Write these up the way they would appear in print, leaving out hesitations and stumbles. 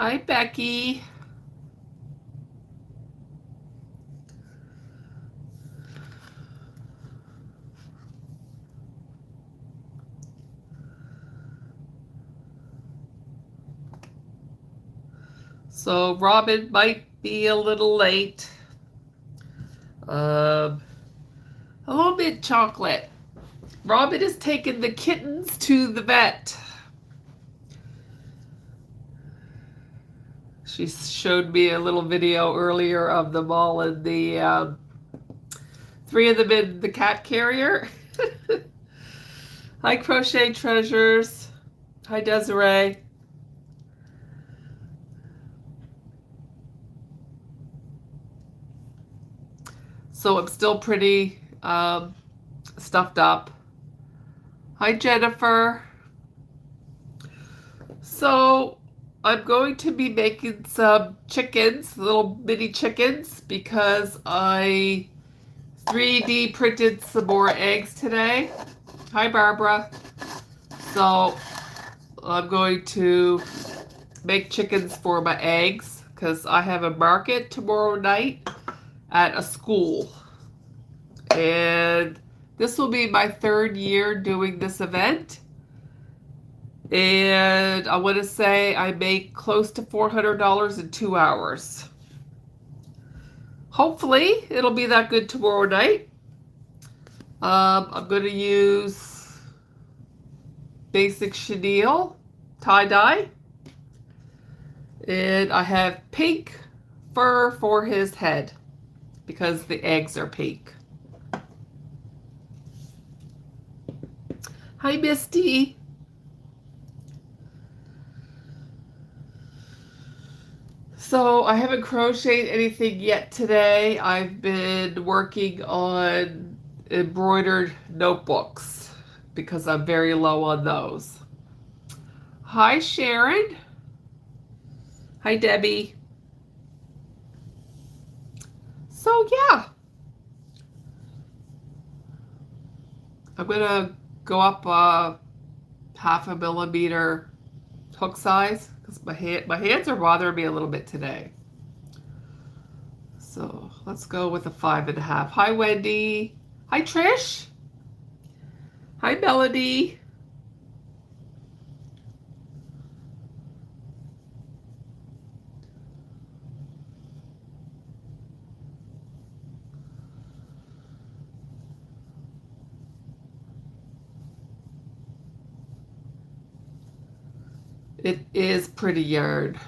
Hi, Becky. So Robin might be a little late. Um, a little bit chocolate. Robin has taken the kittens to the vet. She showed me a little video earlier of them all in the three of them in the cat carrier. Hi, Crochet Treasures. Hi, Desiree. So I'm still pretty stuffed up. Hi, Jennifer. So I'm going to be making some chickens, little mini chickens, because I 3D printed some more eggs today. Hi, Barbara. So I'm going to make chickens for my eggs because I have a market tomorrow night at a school. And this will be my 3rd year doing this event. And I want to say I make close to $400 in 2 hours. Hopefully, it'll be that good tomorrow night. I'm going to use basic chenille tie-dye. And I have pink fur for his head because the eggs are pink. Hi, Misty. So I haven't crocheted anything yet today. I've been working on embroidered notebooks because I'm very low on those. Hi, Sharon. Hi, Debbie. So yeah, I'm gonna go up half a millimeter hook size because my hands are bothering me a little bit today. So let's go with a 5.5. Hi, Wendy. Hi, Trish. Hi, Melody. It is pretty yarn.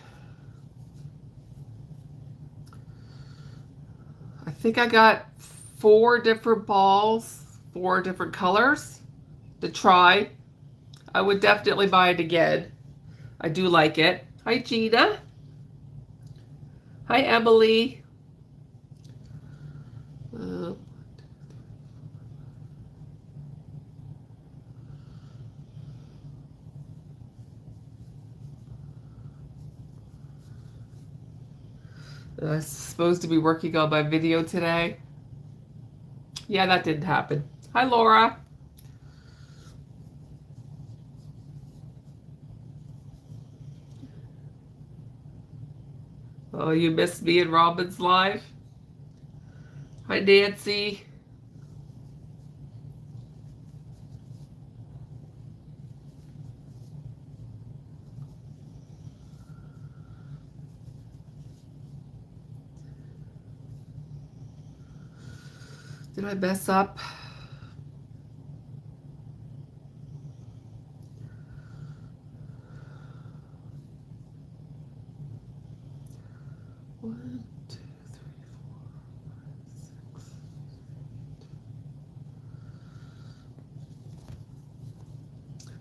I think I got 4 different balls, 4 different colors to try. I would definitely buy it again. I do like it. Hi, Gina. Hi, Emily. I was supposed to be working on my video today. Yeah, that didn't happen. Hi, Laura. Oh, you missed me in Robin's live? Hi, Nancy. Did I mess up? One, two, three, 4, 5, 6.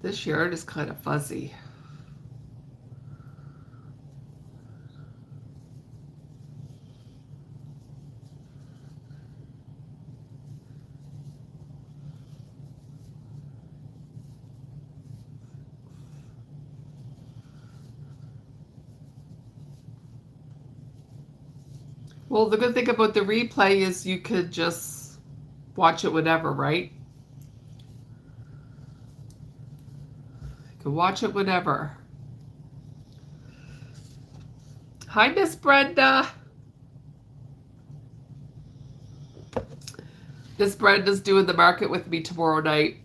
This yarn is kind of fuzzy. Well, the good thing about the replay is you could just watch it whenever, right? You can watch it whenever. Hi, Miss Brenda. Miss Brenda's doing the market with me tomorrow night.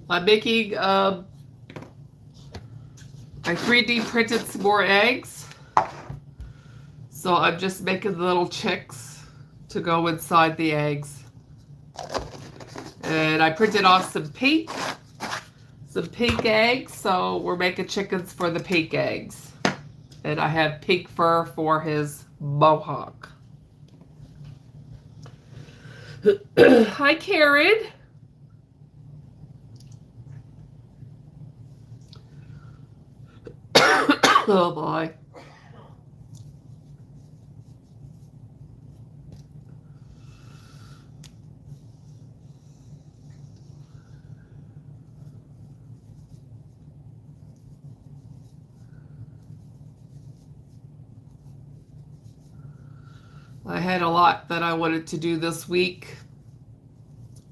I'm making, I 3D printed some more eggs. So I'm just making the little chicks to go inside the eggs. And I printed off some pink eggs, so we're making chickens for the pink eggs. And I have pink fur for his mohawk. Hi, Karen. Oh boy. I had a lot that I wanted to do this week.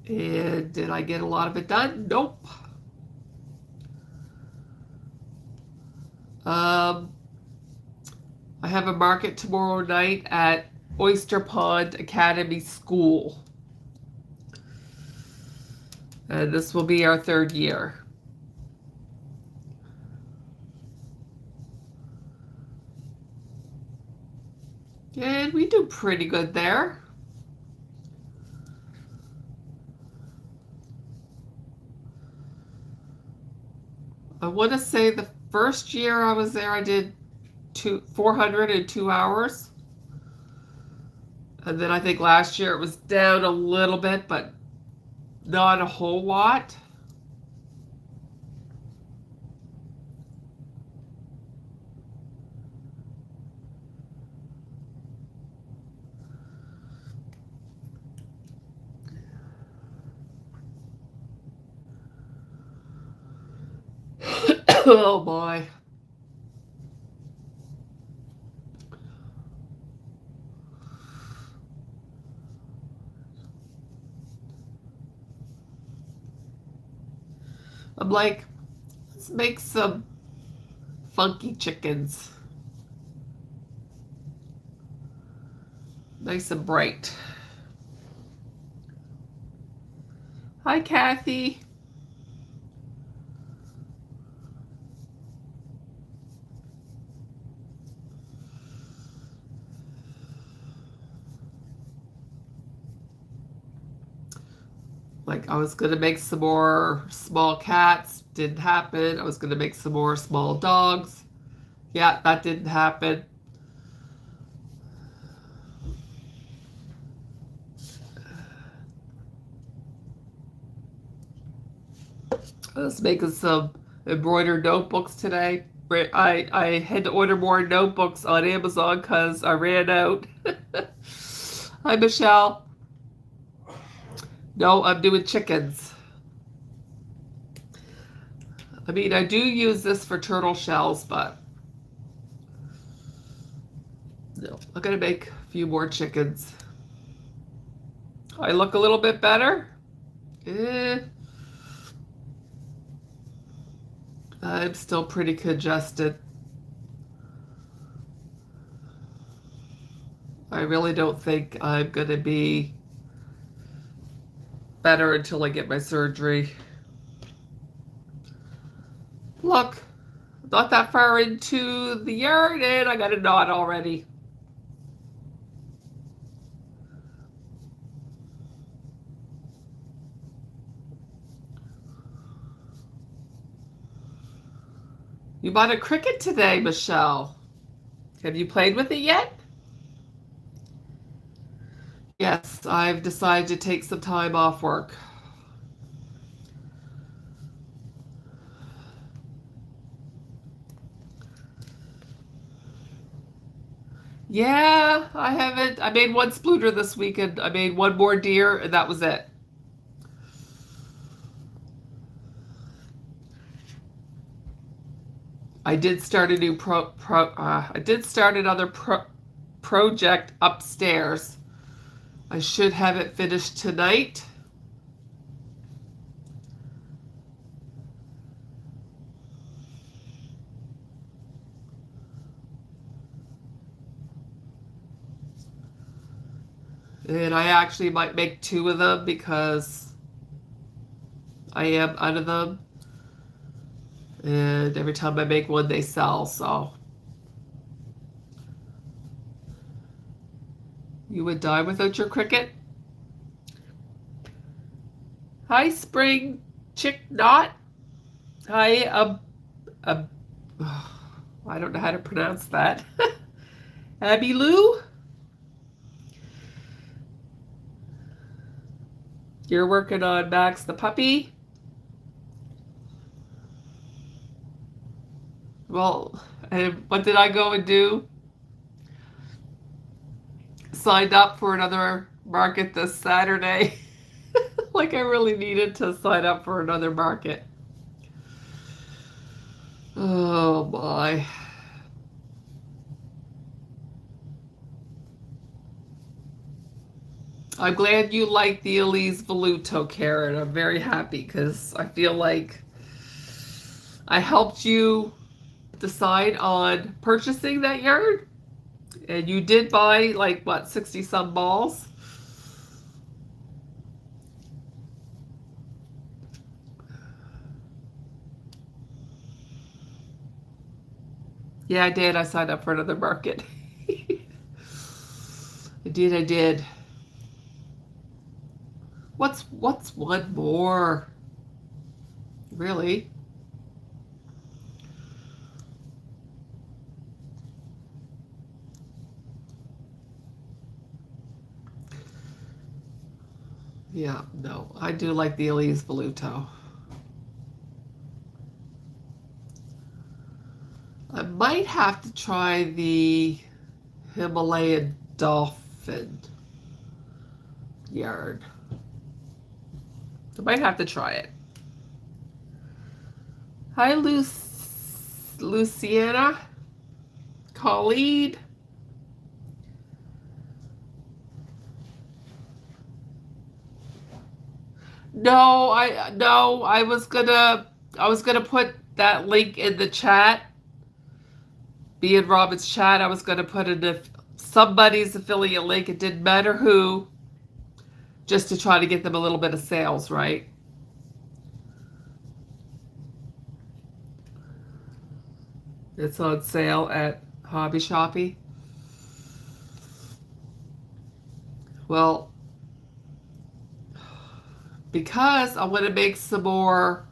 And did I get a lot of it done? Nope. I have a market tomorrow night at Oyster Pond Academy School. And this will be our 3rd year. And we do pretty good there. I want to say the first year I was there, I did 402 hours. And then I think last year it was down a little bit, but not a whole lot. Oh boy. I'm like, let's make some funky chickens. Nice and bright. Hi, Kathy. Like, I was gonna make some more small cats. Didn't happen. I was gonna make some more small dogs. Yeah, that didn't happen. I was making some embroidered notebooks today. I had to order more notebooks on Amazon because I ran out. Hi, Michelle. No, I'm doing chickens. I mean, I do use this for turtle shells, but no, I'm gonna make a few more chickens. I look a little bit better. I'm still pretty congested. I really don't think I'm gonna be better until I get my surgery. Look, not that far into the yard and I got a knot already. You bought a cricket today, Michelle. Have you played with it yet? Yes, I've decided to take some time off work. Yeah, I haven't. I made one splooter this weekend. I made one more deer, and that was it. I did start a new project upstairs. I should have it finished tonight. And I actually might make 2 of them because I am out of them. And every time I make one, they sell. So you would die without your cricket? Hi, Spring Chick Knot. Hi, I don't know how to pronounce that. Abby Lou? You're working on Max the puppy? Well, and what did I go and do? Signed up for another market this Saturday. Like I really needed to sign up for another market. Oh my. I'm glad you like the Elise Voluto carrot. I'm very happy because I feel like I helped you decide on purchasing that yarn. And you did buy like what, 60 some balls? Yeah, I did. I signed up for another market. I did. What's one more? Really? Yeah, no. I do like the Elise Voluto. I might have to try the Himalayan Dolphin yarn. I might have to try it. Hi, Luciana. Colleen. No, I was gonna put that link in the chat. Me and Robin's chat. I was gonna put in somebody's affiliate link. It didn't matter who, just to try to get them a little bit of sales, right? It's on sale at Hobby Shoppy. Well, because I want to make some more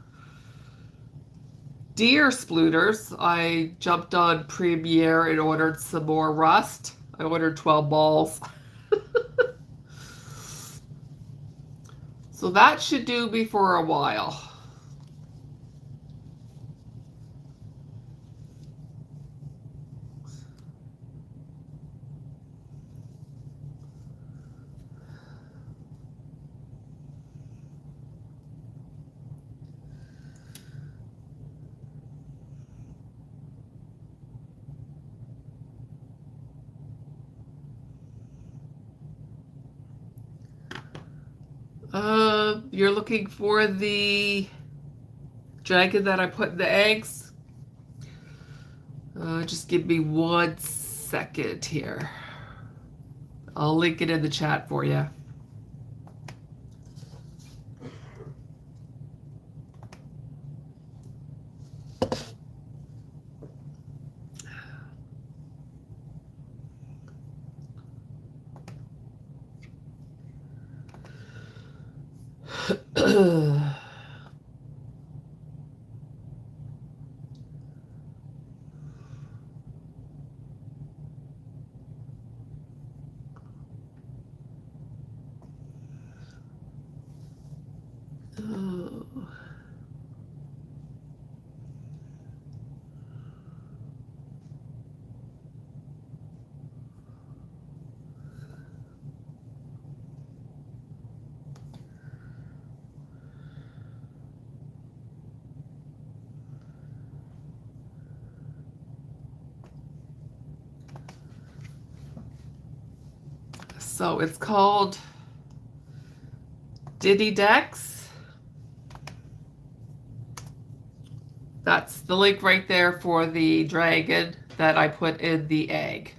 deer splinters, I jumped on Premiere and ordered some more rust. I ordered 12 balls. So that should do me for a while. You're looking for the dragon that I put in the eggs? Just give me 1 second here. I'll link it in the chat for you. So it's called Diddy Decks. That's the link right there for the dragon that I put in the egg.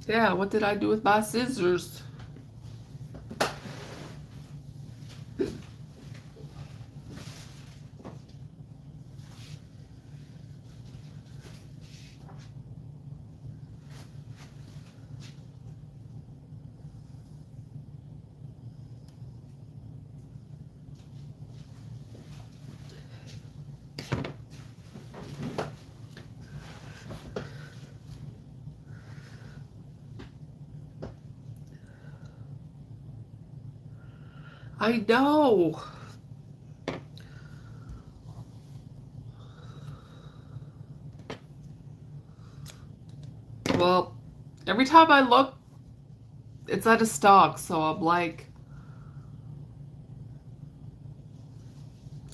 Yeah, what did I do with my scissors? I know. Well, every time I look, it's out of stock, so I'm like,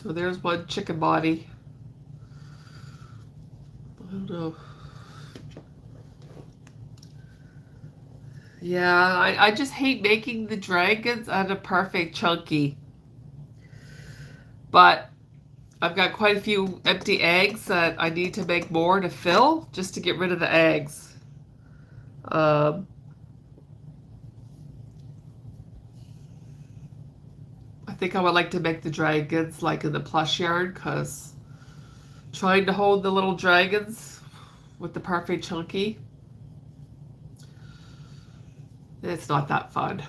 oh, there's one chicken body. I don't know. Yeah, I just hate making the dragons out of perfect chunky. But I've got quite a few empty eggs that I need to make more to fill just to get rid of the eggs. Um, I think I would like to make the dragons like in the plush yarn because trying to hold the little dragons with the perfect chunky, it's not that fun.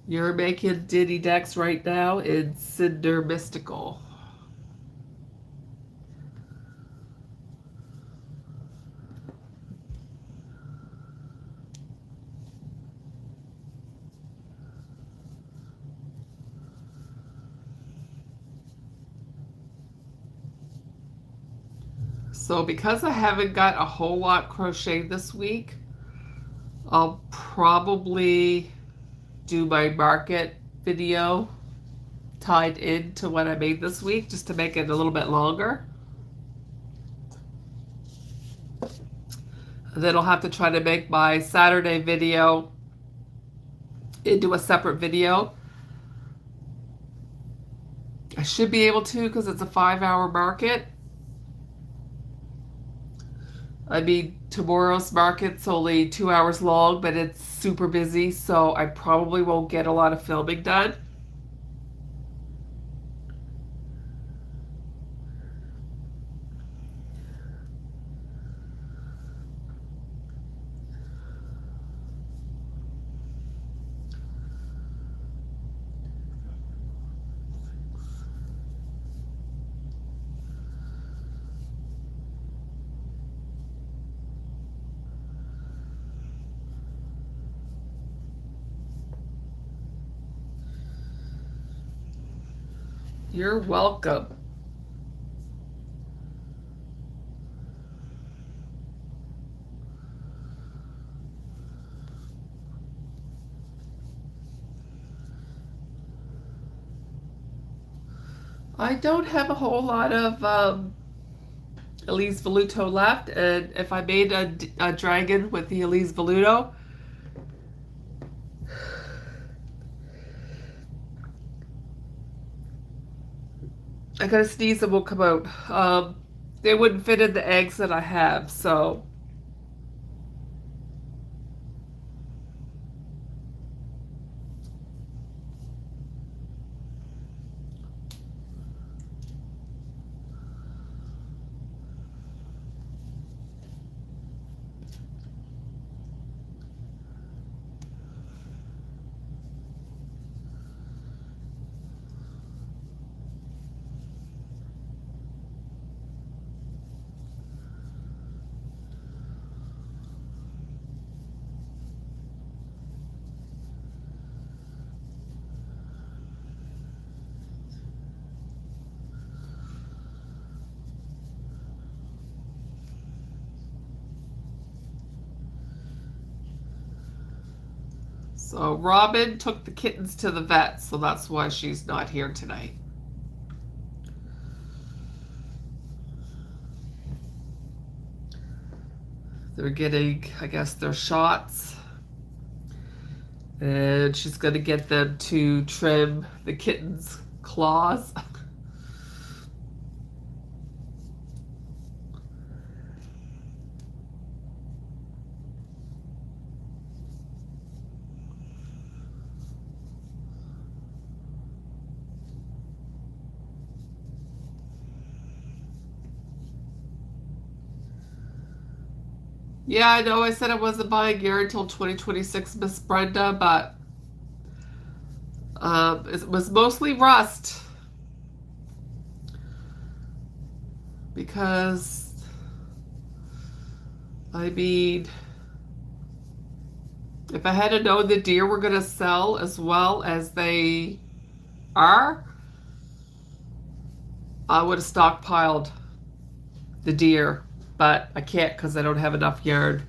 You're making Diddy decks right now in Cinder Mystical. So because I haven't got a whole lot crocheted this week, I'll probably do my market video tied into what I made this week just to make it a little bit longer. And then I'll have to try to make my Saturday video into a separate video. I should be able to because it's a 5-hour market. I mean, tomorrow's market's only 2 hours long, but it's super busy, so I probably won't get a lot of filming done. You're welcome. I don't have a whole lot of Elise Voluto left, and if I made a dragon with the Elise Voluto, I gotta sneeze and will come out. They wouldn't fit in the eggs that I have, so. So Robin took the kittens to the vet, so that's why she's not here tonight. They're getting, I guess, their shots. And she's going to get them to trim the kitten's claws. Yeah, I know I said I wasn't buying gear until 2026, Miss Brenda, but it was mostly rust because, I mean, if I had known the deer were going to sell as well as they are, I would have stockpiled the deer, but I can't because I don't have enough yarn.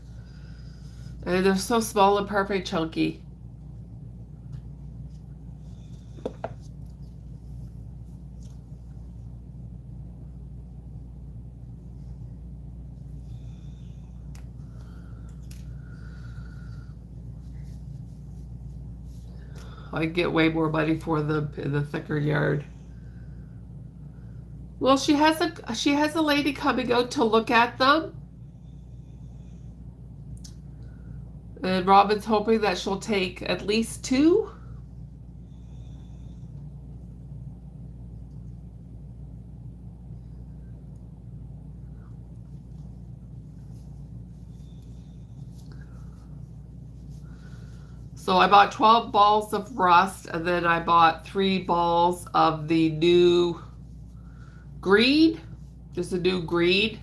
And they're so small and perfect chunky. I get way more money for them in the thicker yard. Well, she has a lady coming out to look at them. And Robin's hoping that she'll take at least 2. So I bought 12 balls of rust, and then I bought 3 balls of the new green. Just a new green.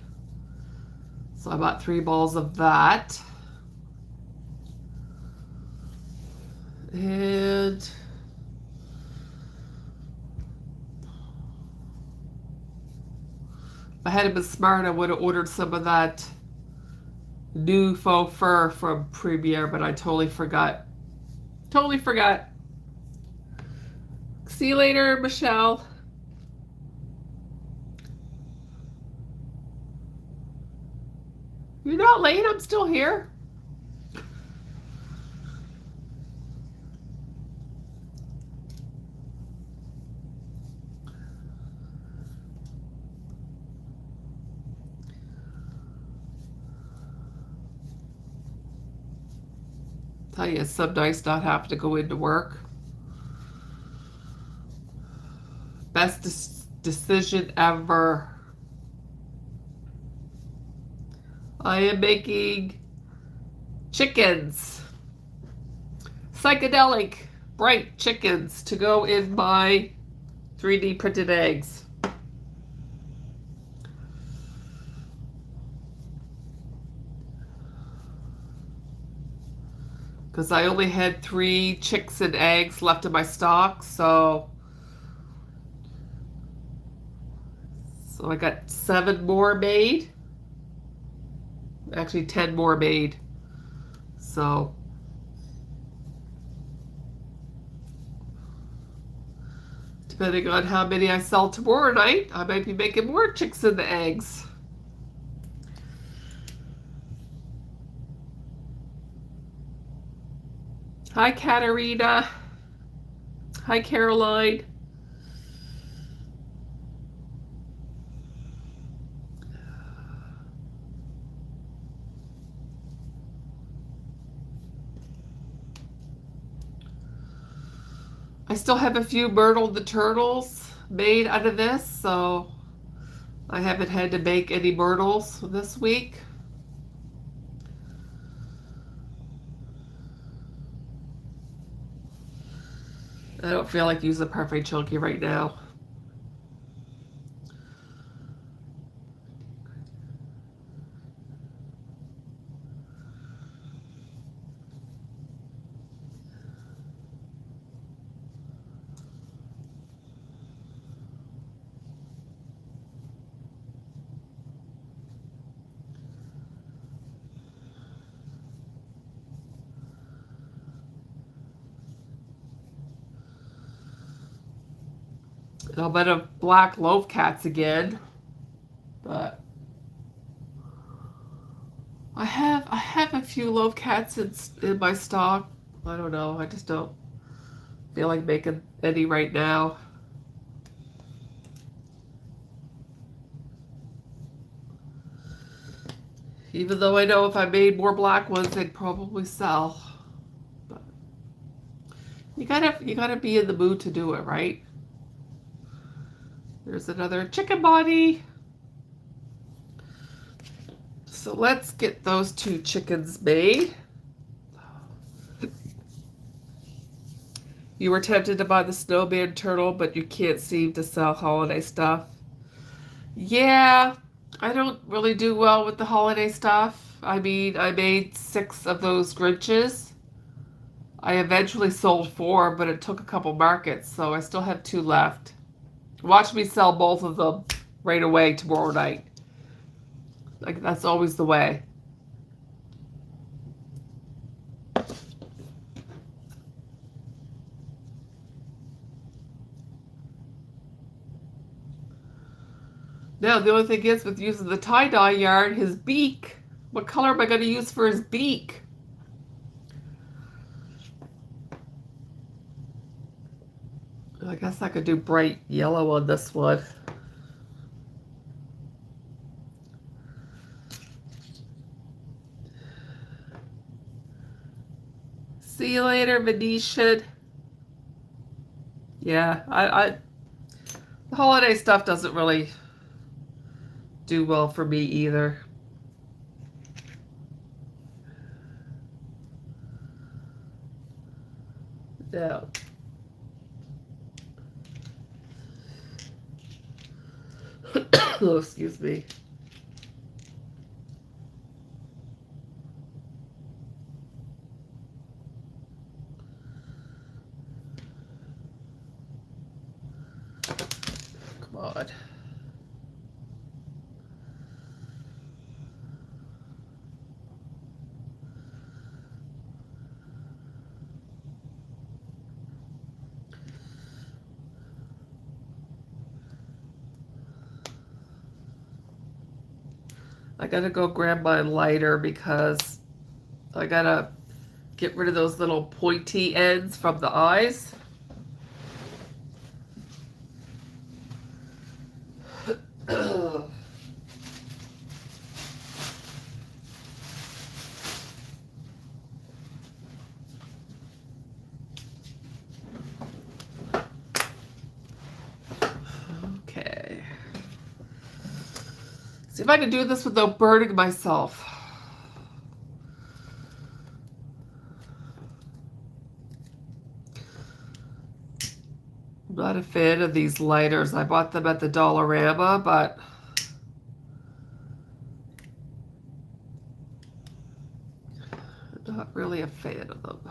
So I bought 3 balls of that. And if I hadn't been smart, I would have ordered some of that new faux fur from Premier, but I totally forgot. Totally forgot. See you later, Michelle. You're not late, I'm still here. Tell you, it's so nice not having to go into work. Best decision ever. I am making chickens. Psychedelic, bright chickens to go in my 3D printed eggs. Because I only had 3 chicks and eggs left in my stock, so I got 7 more made. Actually, 10 more made. So depending on how many I sell tomorrow night, I might be making more chicks and the eggs. Hi, Katarina. Hi, Caroline. I still have a few Myrtle the Turtles made out of this, so I haven't had to make any Myrtles this week. I don't feel like using Perfect Chunky right now. And I'll bet of black loaf cats again, but I have a few loaf cats in my stock. I don't know. I just don't feel like making any right now. Even though I know if I made more black ones, they'd probably sell. But you gotta be in the mood to do it, right? There's another chicken body. So let's get those 2 chickens made. You were tempted to buy the snowman turtle, but you can't seem to sell holiday stuff. Yeah, I don't really do well with the holiday stuff. I mean, I made 6 of those Grinches. I eventually sold 4, but it took a couple markets, so I still have 2 left. Watch me sell both of them right away tomorrow night. Like, that's always the way. Now, the only thing is with using the tie-dye yarn, his beak. What color am I going to use for his beak? I guess I could do bright yellow on this one. See you later, Venetian. Yeah, the holiday stuff doesn't really do well for me either. No. Oh, excuse me. Come on. I gotta go grab my lighter because I gotta get rid of those little pointy ends from the eyes. Okay. See if I can do this without burning myself. I'm not a fan of these lighters. I bought them at the Dollarama, but I'm not really a fan of them.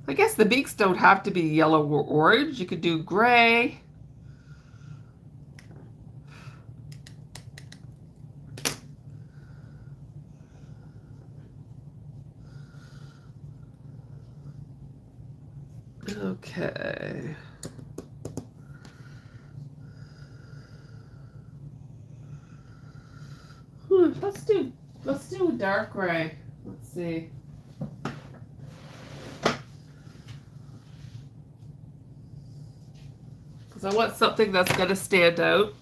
I guess the beaks don't have to be yellow or orange. You could do gray. Okay. Let's do a dark gray. Let's see. Because I want something that's going to stand out.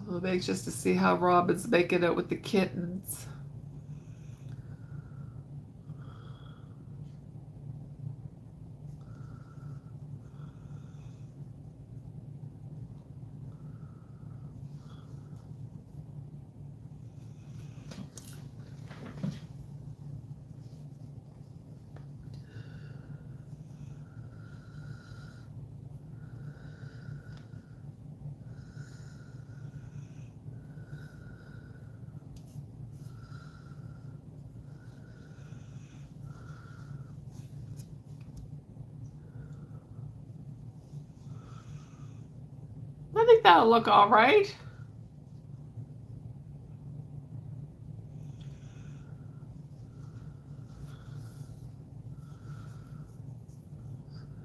I'm anxious to see how Robin's making it with the kittens. think that'll look all right.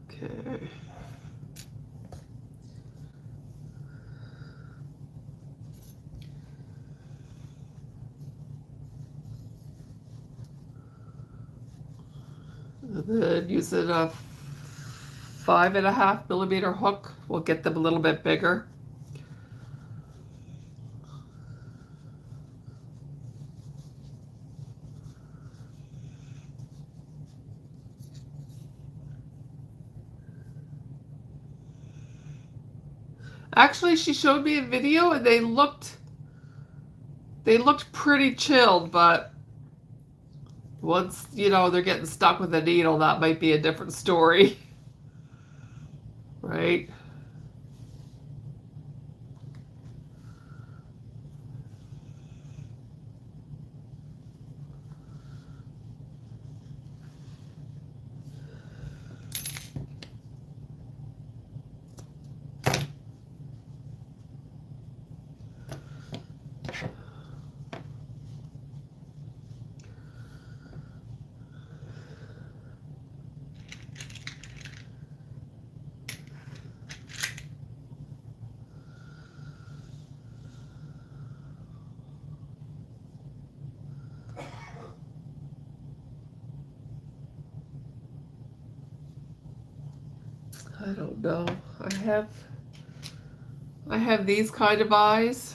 Okay. And then using a 5.5 millimeter hook will get them a little bit bigger. Actually, she showed me a video and they looked pretty chilled, but once, they're getting stuck with a needle, that might be a different story. Right? I don't know. I have these kind of eyes.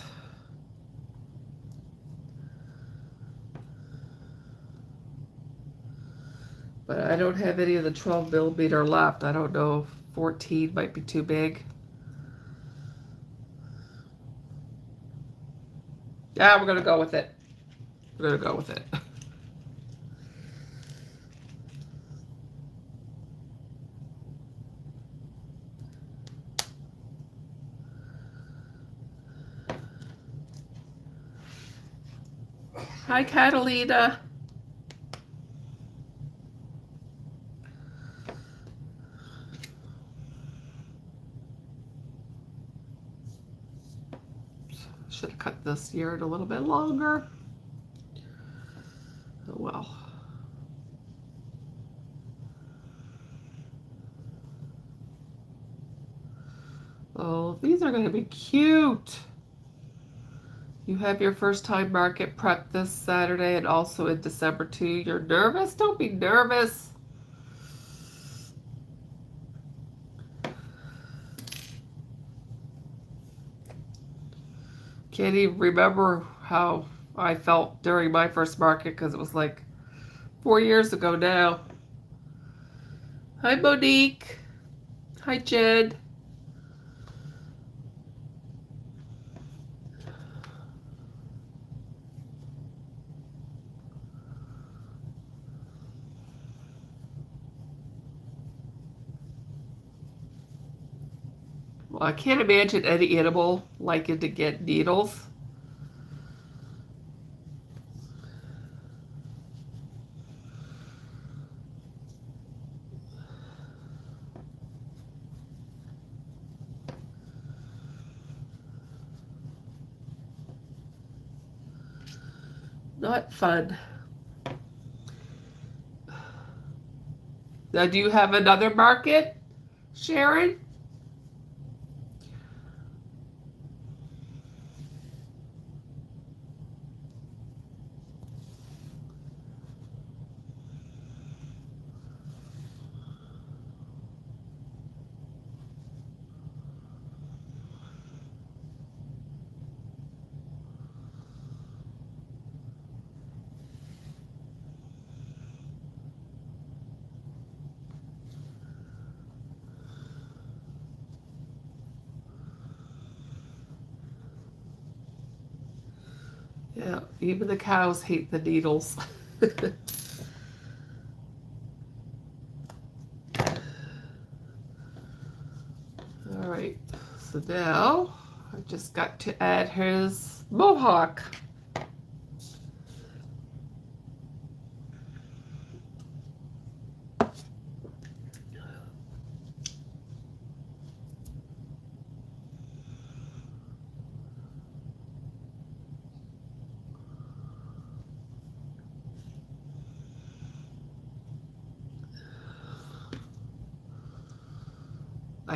But I don't have any of the 12 millimeter left. I don't know. 14 might be too big. Yeah, we're gonna go with it. We're gonna go with it. Hi, Catalina. Should have cut this yard a little bit longer. Oh well. Oh, these are going to be cute. You have your first time market prep this Saturday and also in December too. You're nervous? Don't be nervous. Can't even remember how I felt during my first market because it was like 4 years ago now. Hi, Monique. Hi, Jen. Well, I can't imagine any animal liking to get needles. Not fun. Now, do you have another market, Sharon? Yeah, even the cows hate the needles. All right, so now I just got to add his mohawk.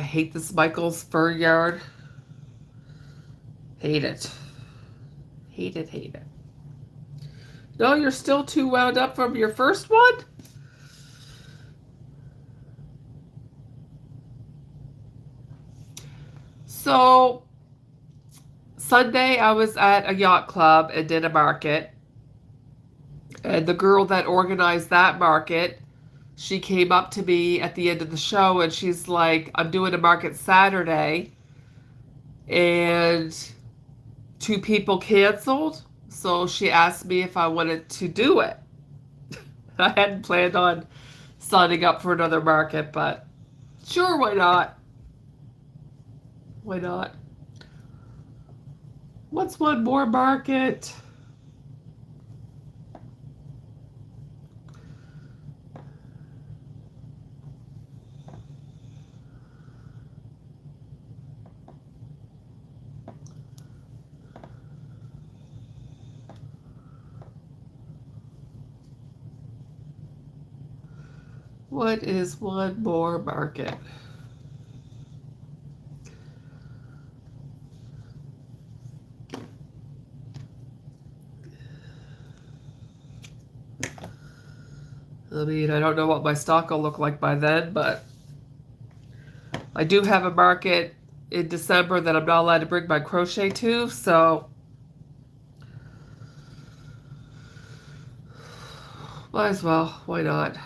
I hate this Michael's fur yard. Hate it. Hate it, hate it. No, you're still too wound up from your first one? So, Sunday I was at a yacht club and did a market. And the girl that organized that market, she came up to me at the end of the show and she's like, I'm doing a market Saturday and two people canceled. So she asked me if I wanted to do it. I hadn't planned on signing up for another market, but sure, why not? Why not? What's one more market? What is one more market? I mean, I don't know what my stock will look like by then, but I do have a market in December that I'm not allowed to bring my crochet to, so might as well. Why not?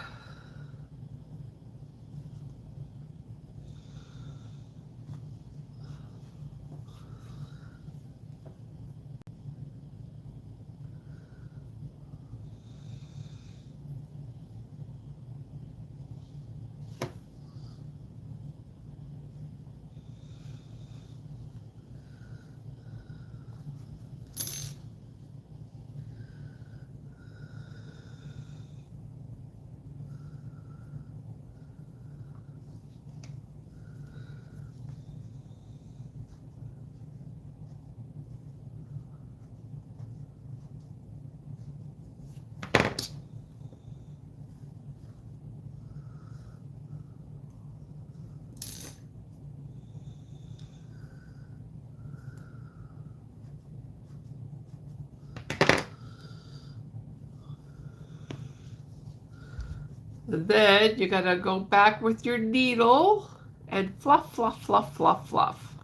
And then you gotta go back with your needle and fluff, fluff, fluff, fluff, fluff.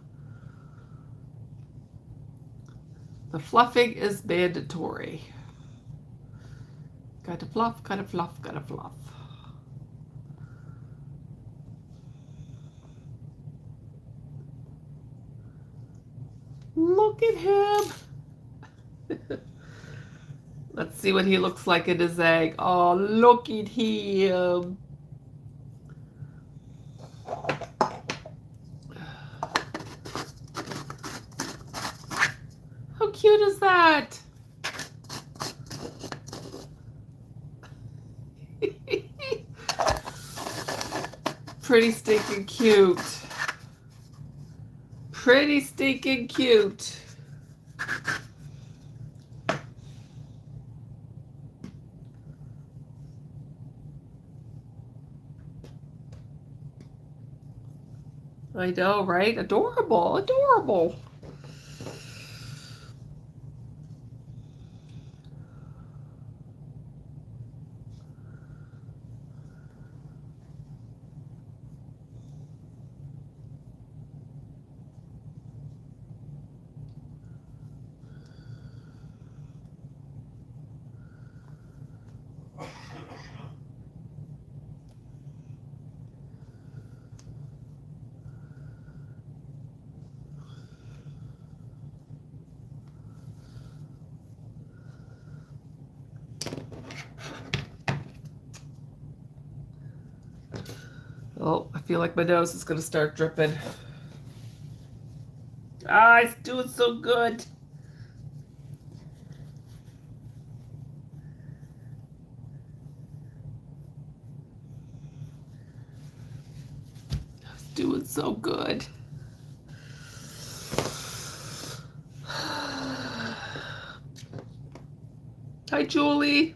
The fluffing is mandatory. Gotta fluff, gotta fluff, gotta fluff. Look at him. Let's see what he looks like in his egg. Oh, look at him. How cute is that? Pretty stinking cute. Pretty stinking cute. I know, right? Adorable, adorable. Oh, I feel like my nose is gonna start dripping. Ah, it's doing so good. It's doing so good. Hi, Julie.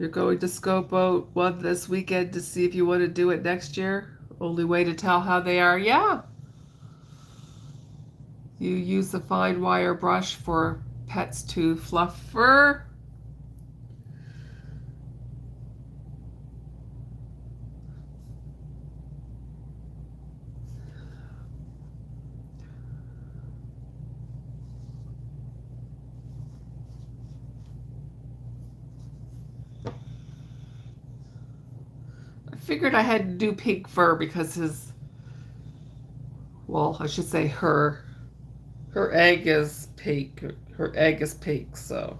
You're going to scope out one this weekend to see if you want to do it next year? Only way to tell how they are? Yeah. You use a fine wire brush for pets to fluff fur. I figured I had to do pink fur because his, well, I should say her egg is pink. Her egg is pink, so.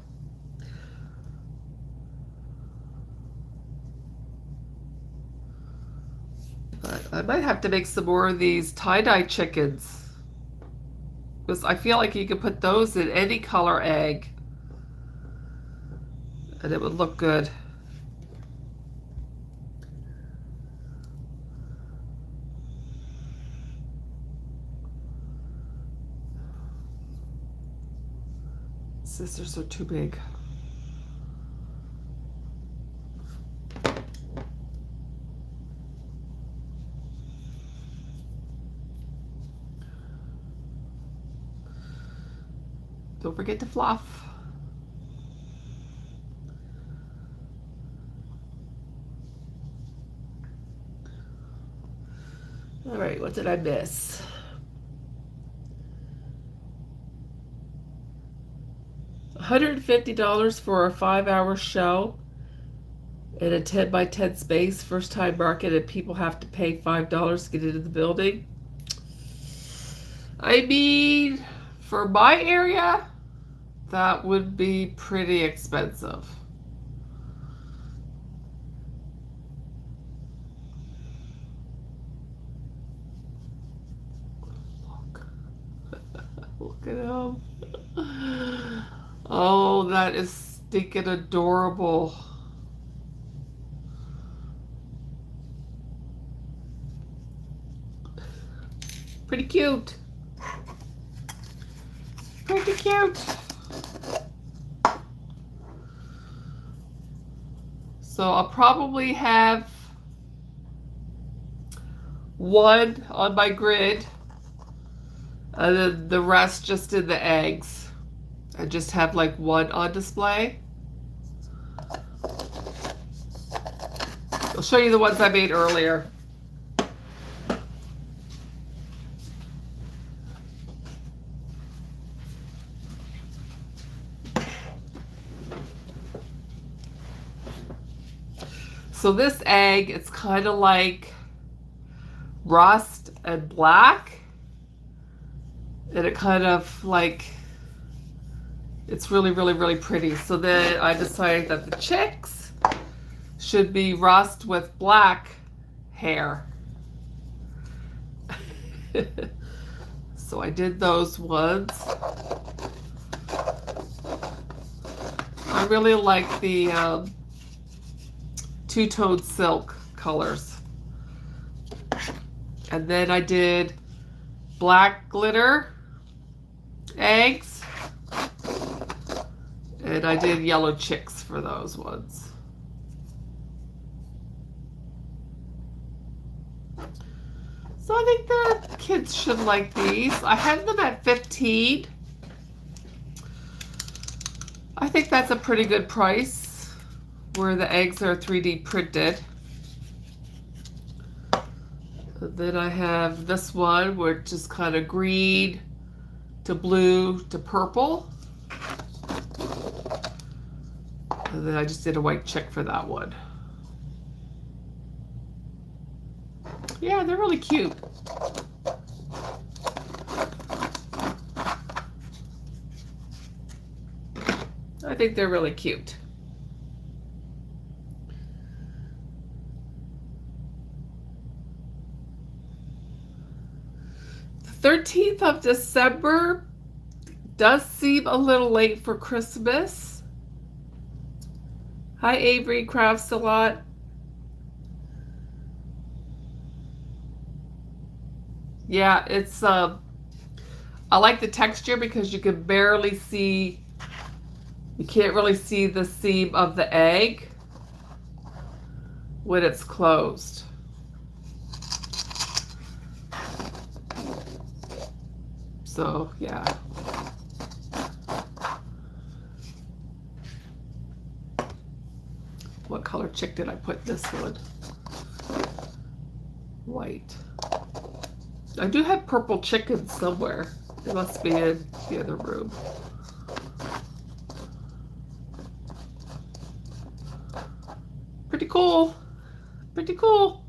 I might have to make some more of these tie-dye chickens. Because I feel like you could put those in any color egg. And it would look good. Scissors are too big. Don't forget to fluff. All right, what did I miss? $150 for a 5-hour show in a 10 by 10 space, first time market, and people have to pay $5 to get into the building. I mean, for my area, that would be pretty expensive. Look at him. Oh, that is stinking adorable. Pretty cute. Pretty cute. So I'll probably have one on my grid and then the rest just in the eggs. I just have like one on display. I'll show you the ones I made earlier. So this egg, it's kind of like rust and black. And it kind of like, it's really, really, really pretty. So then I decided that the chicks should be rust with black hair. So I did those ones. I really like the two-tone silk colors. And then I did black glitter eggs. And I did yellow chicks for those ones. So I think the kids should like these. I have them at 15. I think that's a pretty good price where the eggs are 3D printed. And then I have this one which is kind of green to blue to purple. And then I just did a white chick for that one. Yeah, they're really cute. I think they're really cute. The 13th of December does seem a little late for Christmas. Hi, Avery Crafts a Lot. Yeah, it's I like the texture because you can barely see, you can't really see the seam of the egg. when it's closed. So, yeah. What color chick did I put this one? White. I do have purple chickens somewhere. They must be in the other room. Pretty cool. Pretty cool.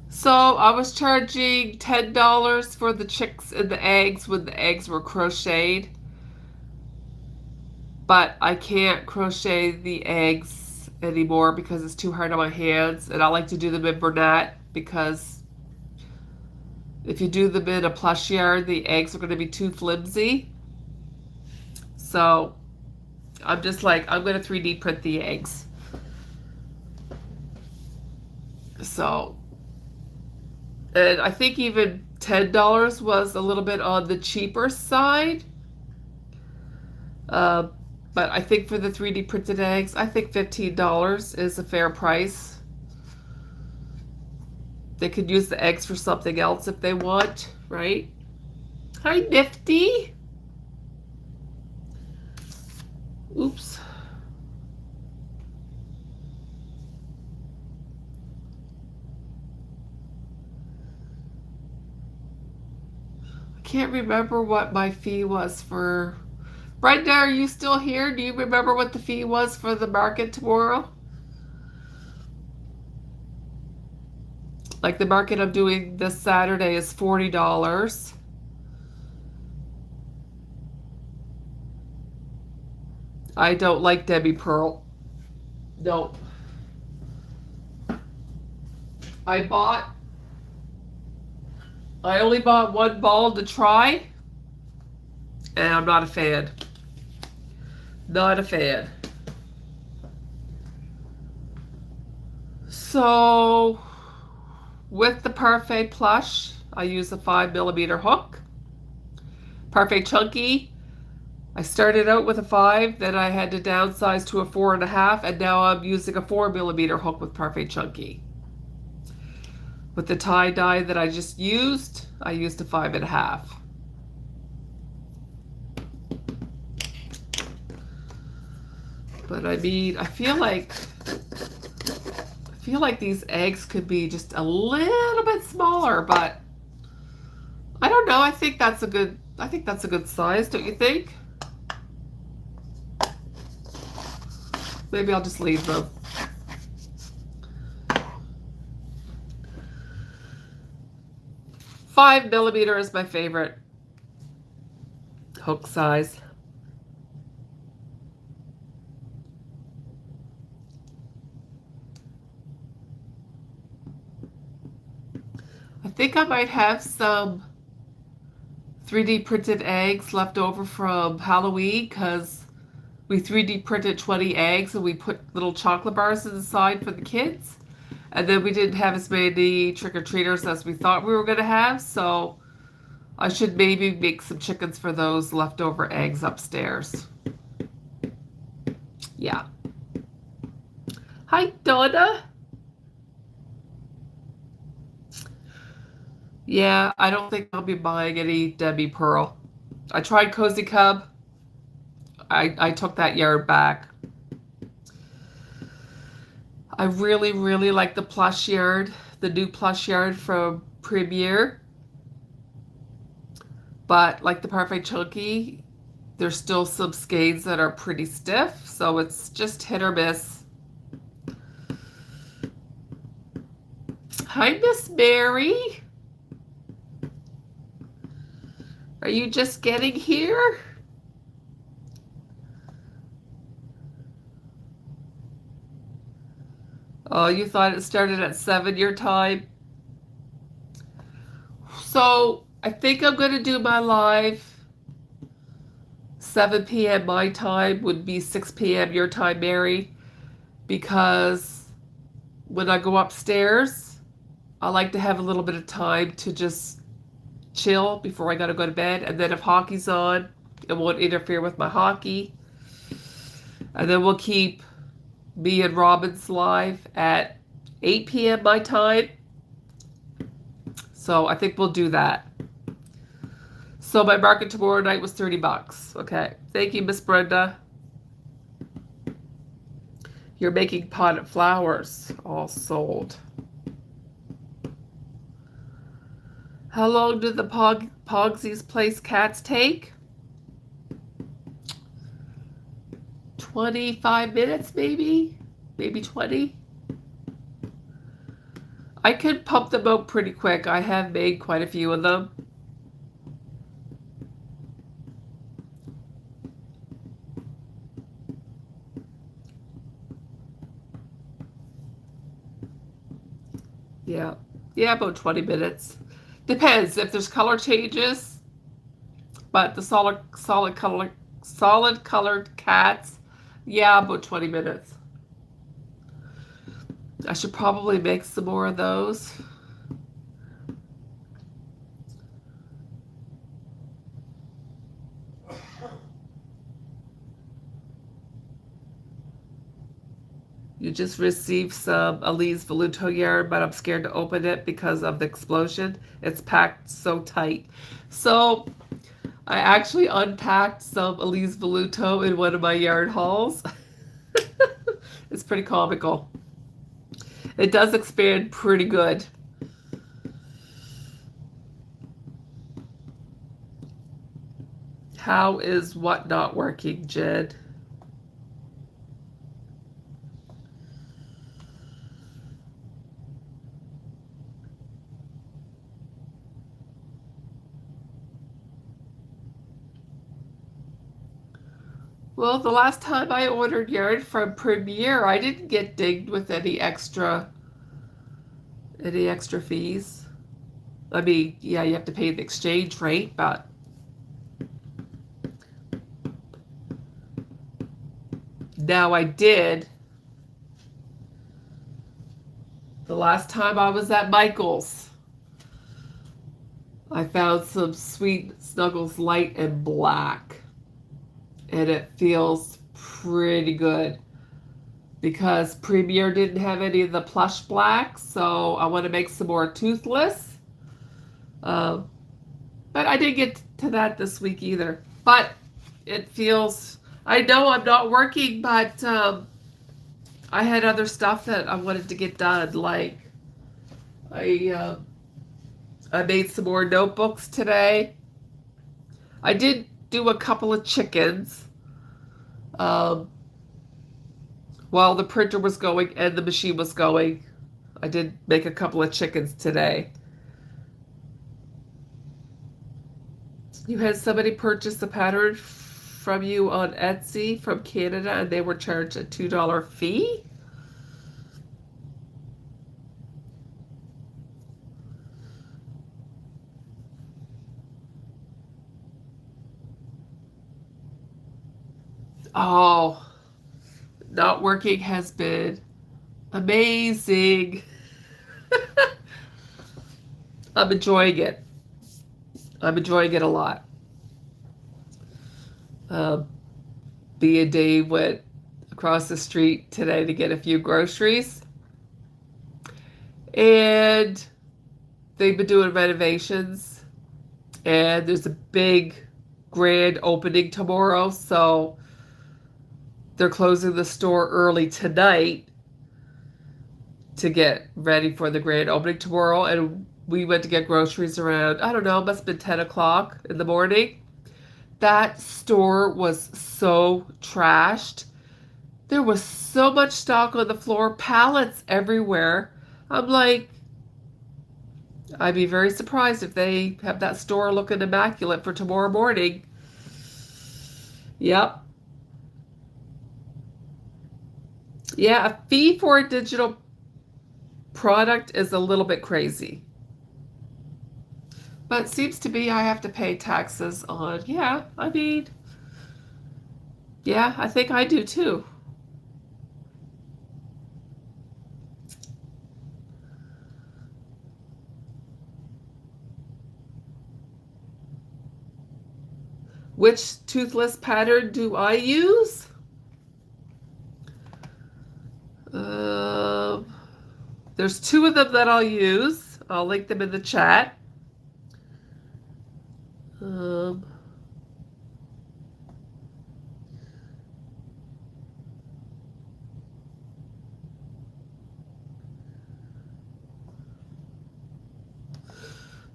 So I was charging $10 for the chicks and the eggs when the eggs were crocheted. But I can't crochet the eggs anymore because it's too hard on my hands. And I like to do them in Bernat because if you do them in a plush yarn, the eggs are going to be too flimsy. So I'm just like, I'm going to 3D print the eggs. So, and I think even $10 was a little bit on the cheaper side. But I think for the 3D printed eggs, I think $15 is a fair price. They could use the eggs for something else if they want, right? Hi, Nifty. Oops. I can't remember what my fee was for... Brenda, are you still here? Do you remember what the fee was for the market tomorrow? Like the market I'm doing this Saturday is $40. I don't like Debbie Pearl. Nope. I only bought one ball to try, and I'm not a fan. Not a fan. So, with the Parfait Plush, I use a 5mm hook. Parfait Chunky, I started out with a 5, then I had to downsize to a 4.5, and now I'm using a 4mm hook with Parfait Chunky. With the tie-dye that I just used, I used a 5.5. But I mean, I feel like these eggs could be just a little bit smaller, but I don't know. I think that's a good size, don't you think? Maybe I'll just leave them. Five millimeter is my favorite hook size. I think I might have some 3D printed eggs left over from Halloween because we 3D printed 20 eggs and we put little chocolate bars inside for the kids. And then we didn't have as many trick-or-treaters as we thought we were going to have, so I should maybe make some chickens for those leftover eggs upstairs. Yeah. Hi, Donna. Yeah, I don't think I'll be buying any Debbie Pearl. I tried Cozy Cub. I took that yarn back. I really, really like the plush yarn, the new plush yarn from Premier. But like the Parfait Chunky, there's still some skeins that are pretty stiff, so it's just hit or miss. Hi, Miss Mary. Are you just getting here? Oh, you thought it started at 7 your time? So I think I'm going to do my live 7 p.m. my time would be 6 p.m. your time, Mary, because when I go upstairs, I like to have a little bit of time to just chill before I gotta go to bed. And then if hockey's on, It won't interfere with my hockey. And then we'll keep me and Robin's live at 8 p.m. my time. So I think we'll do that. So my market tomorrow night was 30 bucks. Okay. Thank you, Miss Brenda. You're making potted flowers. All sold. How long did the Pogsy's Place cats take? 25 minutes, maybe? Maybe 20? I could pump them out pretty quick. I have made quite a few of them. Yeah. Yeah, about 20 minutes. Depends if there's color changes. But the solid colored cats, yeah, about 20 minutes. I should probably make some more of those. You just received some Elise Voluto yarn, but I'm scared to open it because of the explosion. It's packed so tight. So I actually unpacked some Elise Voluto in one of my yarn hauls. It's pretty comical. It does expand pretty good. How is what not working, Jed? Well, the last time I ordered yarn from Premier, I didn't get dinged with any extra fees. I mean, yeah, you have to pay the exchange rate, but now I did. The last time I was at Michael's, I found some Sweet Snuggles Light and Black. And it feels pretty good because Premier didn't have any of the plush black, so I want to make some more toothless. But I didn't get to that this week either. But it feels, I know I'm not working, but I had other stuff that I wanted to get done. Like I made some more notebooks today. I did do a couple of chickens while the printer was going and the machine was going. I did make a couple of chickens today. You had somebody purchase a pattern from you on Etsy from Canada and they were charged a $2 fee? Oh, not working has been amazing. I'm enjoying it. I'm enjoying it a lot. Me and Dave went across the street today to get a few groceries. And they've been doing renovations. And there's a big grand opening tomorrow. So they're closing the store early tonight to get ready for the grand opening tomorrow. And we went to get groceries around, I don't know, it must have been 10 o'clock in the morning. That store was so trashed. There was so much stock on the floor, pallets everywhere. I'm like, I'd be very surprised if they have that store looking immaculate for tomorrow morning. Yep. Yeah, a fee for a digital product is a little bit crazy. But it seems to be I have to pay taxes on, yeah, I mean, yeah, I think I do too. Which toothless pattern do I use? Um, there's two of them that I'll use. I'll link them in the chat. Um,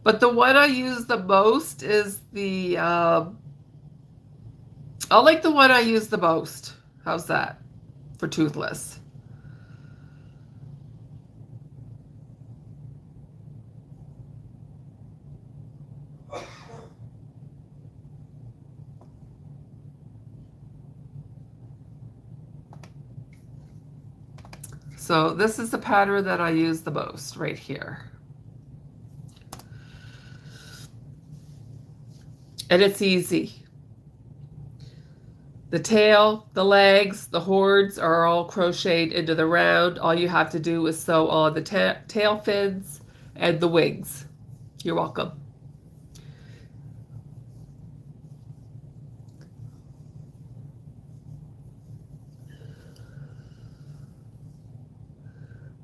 but the one I use the most is I'll like the one I use the most. How's that for toothless? So this is the pattern that I use the most right here. And it's easy. The tail, the legs, the horns are all crocheted into the round. All you have to do is sew on the tail fins and the wings. You're welcome.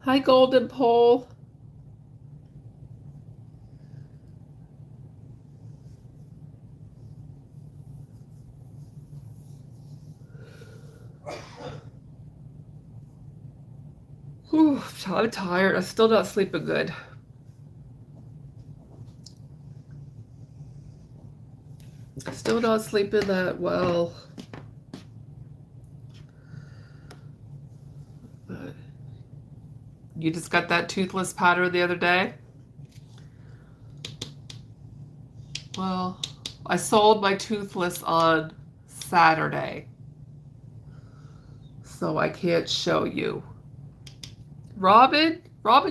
Hi, Golden Pole. Whew, I'm tired. I'm still not sleeping good. Still not sleeping that well. But you just got that toothless pattern the other day? Well, I sold my toothless on Saturday, so I can't show you. Robin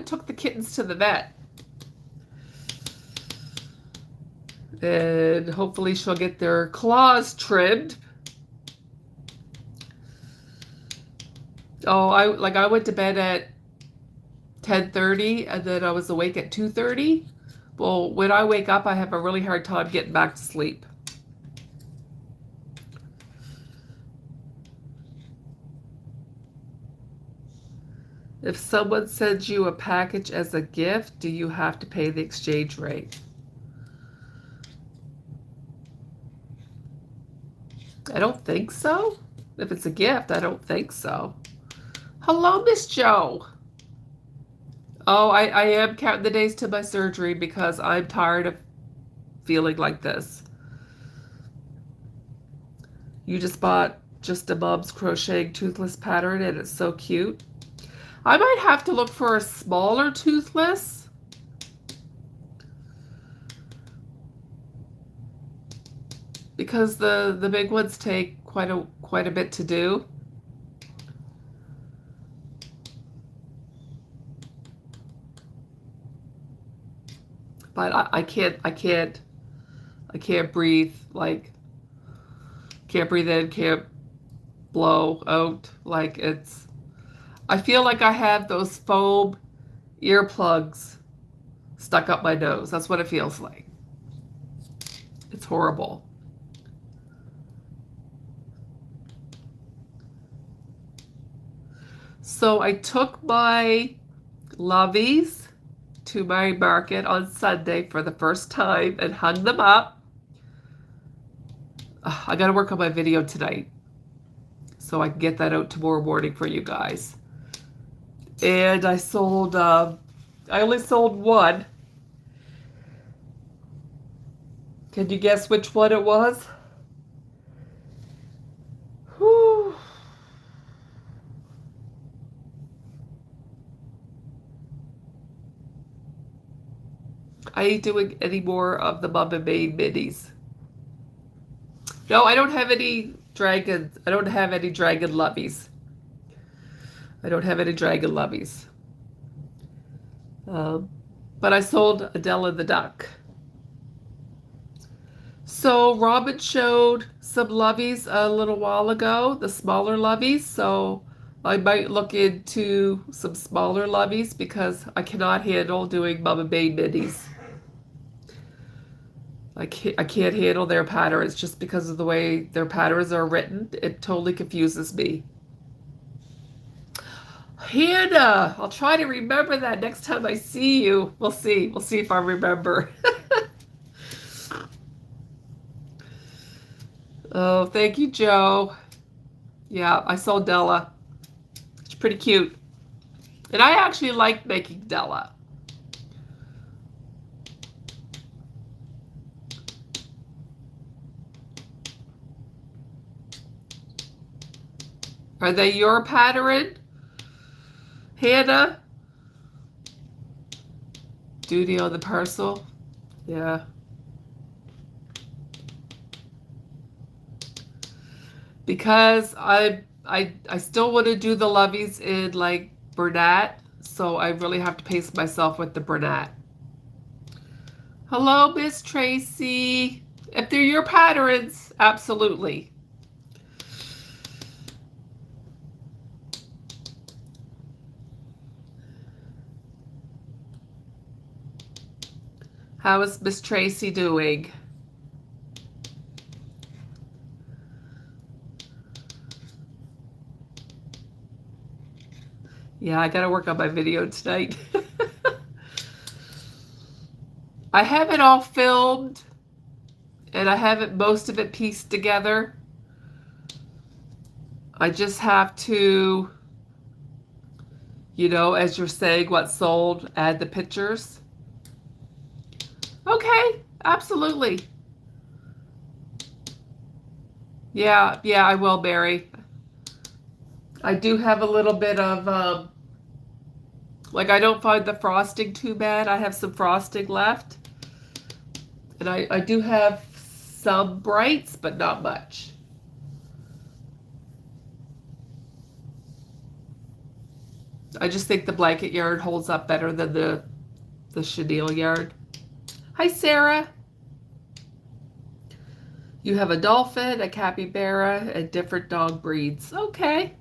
took the kittens to the vet. And hopefully she'll get their claws trimmed. Oh, I went to bed at 10:30 and then I was awake at 2:30. Well, when I wake up, I have a really hard time getting back to sleep. If someone sends you a package as a gift, do you have to pay the exchange rate? I don't think so. If it's a gift, I don't think so. Hello, Miss Joe. Oh, I am counting the days to my surgery because I'm tired of feeling like this. You just bought Just a Mom's Crocheting Toothless pattern and it's so cute. I might have to look for a smaller toothless. Because the big ones take quite a bit to do. But I can't breathe, like can't breathe in, can't blow out, like it's I feel like I have those foam earplugs stuck up my nose. That's what it feels like. It's horrible. So I took my loveys to my market on Sunday for the first time and hung them up. I gotta work on my video tonight so I can get that out tomorrow morning for you guys. And I sold, I only sold one. Can you guess which one it was? Whew. I ain't doing any more of the Mom and Maid minis. No, I don't have any dragons. I don't have any dragon loveys. I don't have any dragon loveys. But I sold Adele and the Duck. So Robin showed some loveys a little while ago, the smaller loveys. So I might look into some smaller loveys because I cannot handle doing Mom and Maid minis. I can't handle their patterns just because of the way their patterns are written. It totally confuses me. Hannah, I'll try to remember that next time I see you. We'll see. We'll see if I remember. Oh, thank you, Joe. Yeah, I saw Della. She's pretty cute. And I actually like making Della. Are they your pattern, Hannah? Duty on the parcel? Yeah. Because I still want to do the loveys in like Bernat, so I really have to pace myself with the Bernat. Hello, Miss Tracy. If they're your patterns, absolutely. How is Miss Tracy doing? Yeah, I gotta work on my video tonight. I have it all filmed, and I have it most of it pieced together. I just have to, you know, as you're saying, what sold, add the pictures. Okay, absolutely. Yeah, I will, Mary. I do have a little bit of, like, I don't find the frosting too bad. I have some frosting left. And I do have some brights, but not much. I just think the blanket yarn holds up better than the chenille yarn. Hi, Sarah. You have a dolphin, a capybara, and different dog breeds. Okay.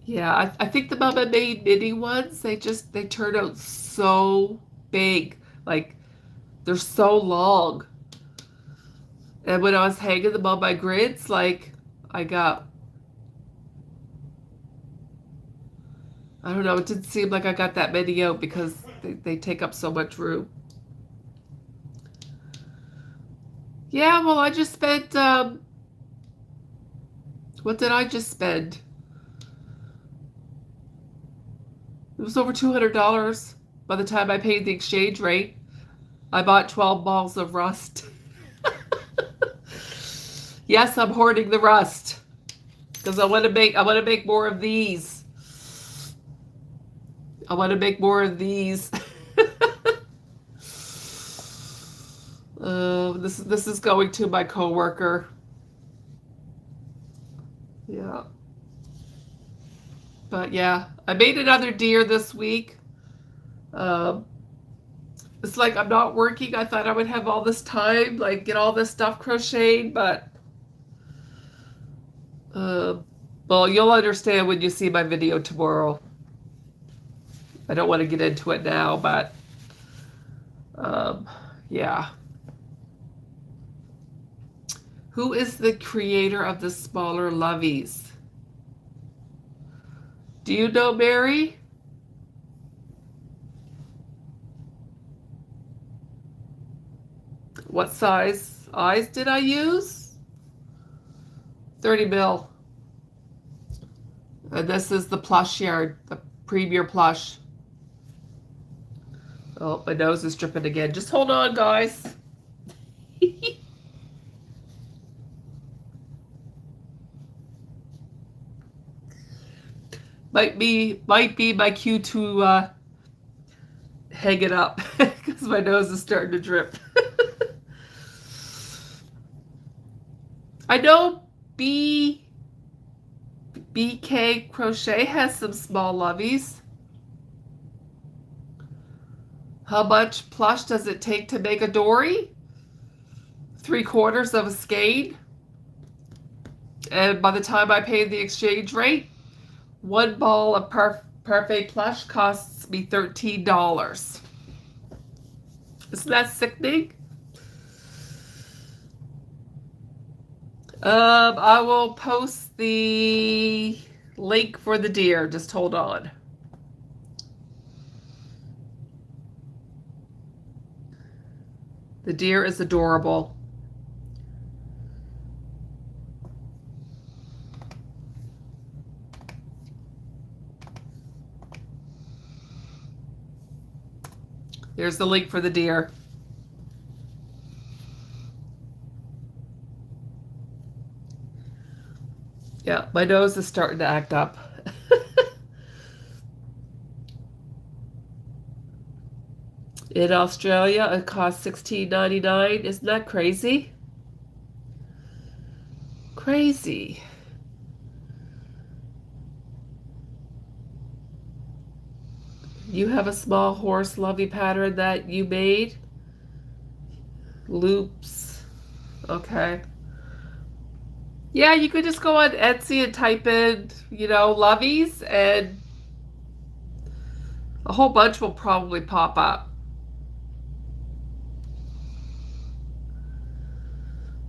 Yeah, I think the Mama Made mini ones, they turn out so big. Like, they're so long. And when I was hanging them on my grids, like, I don't know, it didn't seem like I got that many out because they take up so much room. Yeah, well, I just spent, what did I just spend? It was over $200 by the time I paid the exchange rate. I bought 12 balls of rust. Yes, I'm hoarding the rust because I want to make more of these. I want to make more of these. This is going to my coworker. Yeah. But yeah, I made another deer this week. It's like I'm not working. I thought I would have all this time, like get all this stuff crocheted, but well, you'll understand when you see my video tomorrow. I don't want to get into it now, but yeah. Who is the creator of the smaller loveys? Do you know, Mary? What size eyes did I use? 30 mil. And this is the plush yarn, the Premier Plush. Oh, my nose is dripping again. Just hold on, guys. Might be my cue to hang it up because my nose is starting to drip. I know BK Crochet has some small loveys. How much plush does it take to make a dory? 3/4 of a skein. And by the time I paid the exchange rate, one ball of Parfait Plush costs me $13. Isn't that sickening? I will post the link for the deer. Just hold on. The deer is adorable. There's the link for the deer. Yeah, my nose is starting to act up. In Australia, it costs $16.99. Isn't that crazy? Crazy. You have a small horse lovey pattern that you made? Loops. Okay. Yeah, you could just go on Etsy and type in, loveys, and a whole bunch will probably pop up.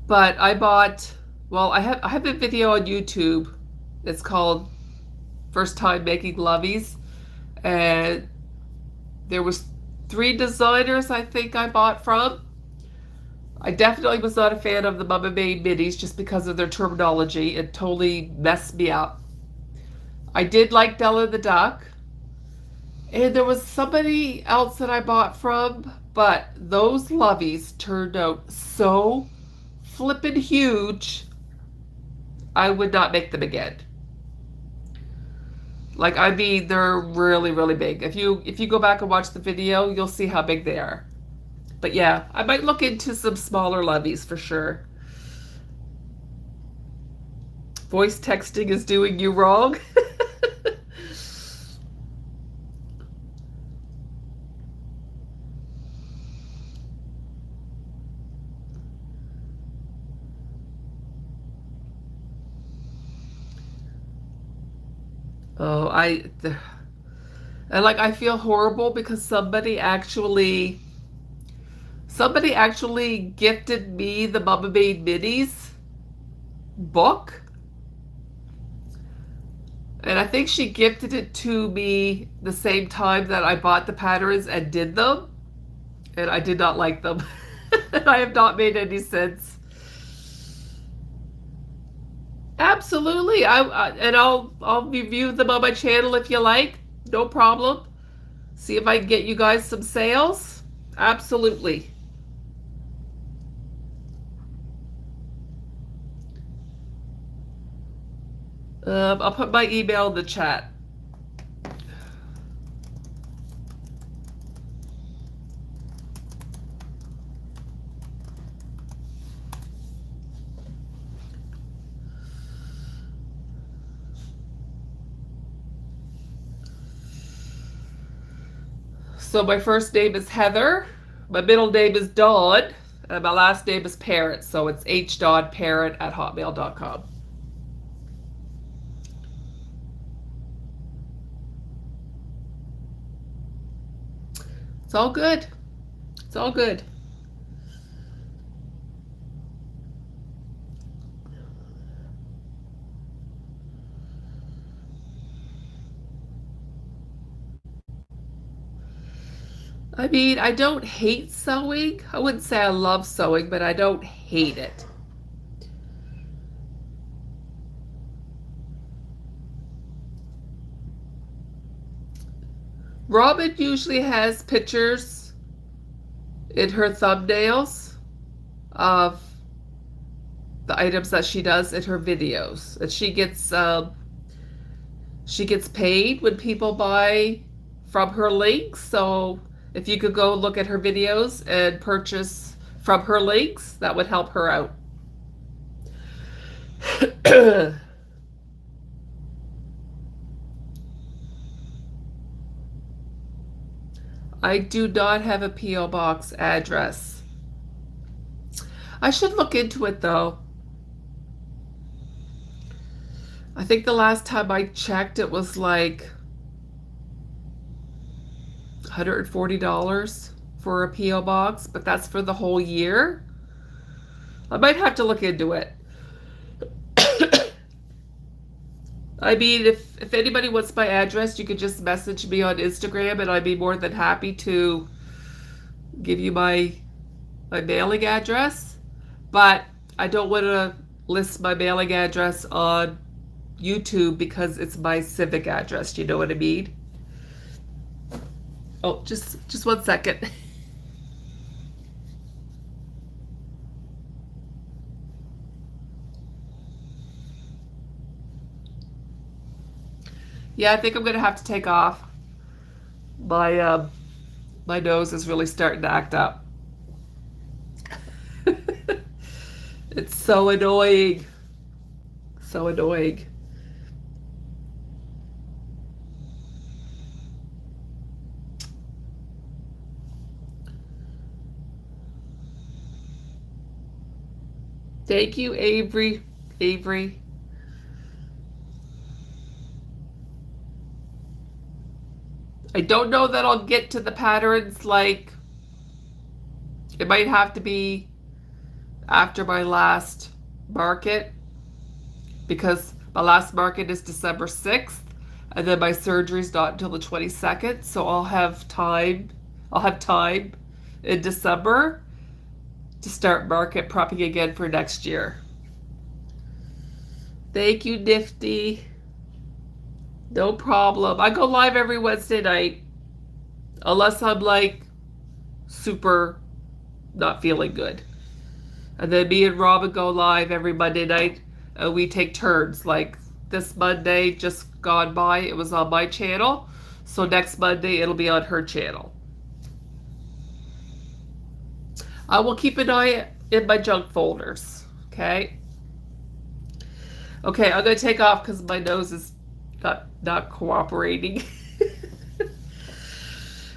But I bought, well, I have a video on YouTube. It's called First Time Making Loveys. And there was 3 designers I think I bought from. I definitely was not a fan of the Mama Made minis just because of their terminology. It totally messed me up. I did like Della the Duck. And there was somebody else that I bought from, but those loveys turned out so flippin' huge, I would not make them again. Like, I mean, they're really, really big. If you go back and watch the video, you'll see how big they are. But yeah, I might look into some smaller loveys for sure. Voice texting is doing you wrong. Oh, I feel horrible because somebody actually gifted me the Mama Made Minis book. And I think she gifted it to me the same time that I bought the patterns and did them. And I did not like them. And I have not made any since. Absolutely. I'll review them on my channel if you like. No problem. See if I can get you guys some sales. Absolutely. I'll put my email in the chat. So my first name is Heather, my middle name is Dawn, and my last name is Parrot, so it's hdawnparrot@hotmail.com. It's all good. It's all good. I mean, I don't hate sewing. I wouldn't say I love sewing, but I don't hate it. Robin usually has pictures in her thumbnails of the items that she does in her videos. And she gets paid when people buy from her links. So if you could go look at her videos and purchase from her links, that would help her out. I do not have a P.O. box address. I should look into it though. I think the last time I checked, it was like $140 for a P.O. box, but that's for the whole year. I might have to look into it. I mean, if anybody wants my address, you could just message me on Instagram, and I'd be more than happy to give you my mailing address. But I don't want to list my mailing address on YouTube because it's my civic address. You know what I mean? Oh, just 1 second. Yeah, I think I'm gonna have to take off. My nose is really starting to act up. It's so annoying. So annoying. Thank you, Avery. Avery. I don't know that I'll get to the patterns, like it might have to be after my last market, because my last market is December 6th and then my surgery's not until the 22nd, so I'll have time in December to start market prepping again for next year. Thank you, Nifty. No problem. I go live every Wednesday night, unless I'm like super not feeling good. And then me and Robin go live every Monday night, and we take turns. Like this Monday just gone by, it was on my channel. So next Monday, it'll be on her channel. I will keep an eye in my junk folders, okay? Okay, I'm going to take off because my nose is not cooperating.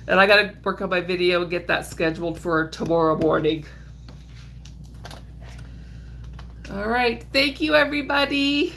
And I got to work on my video and get that scheduled for tomorrow morning. All right. Thank you, everybody.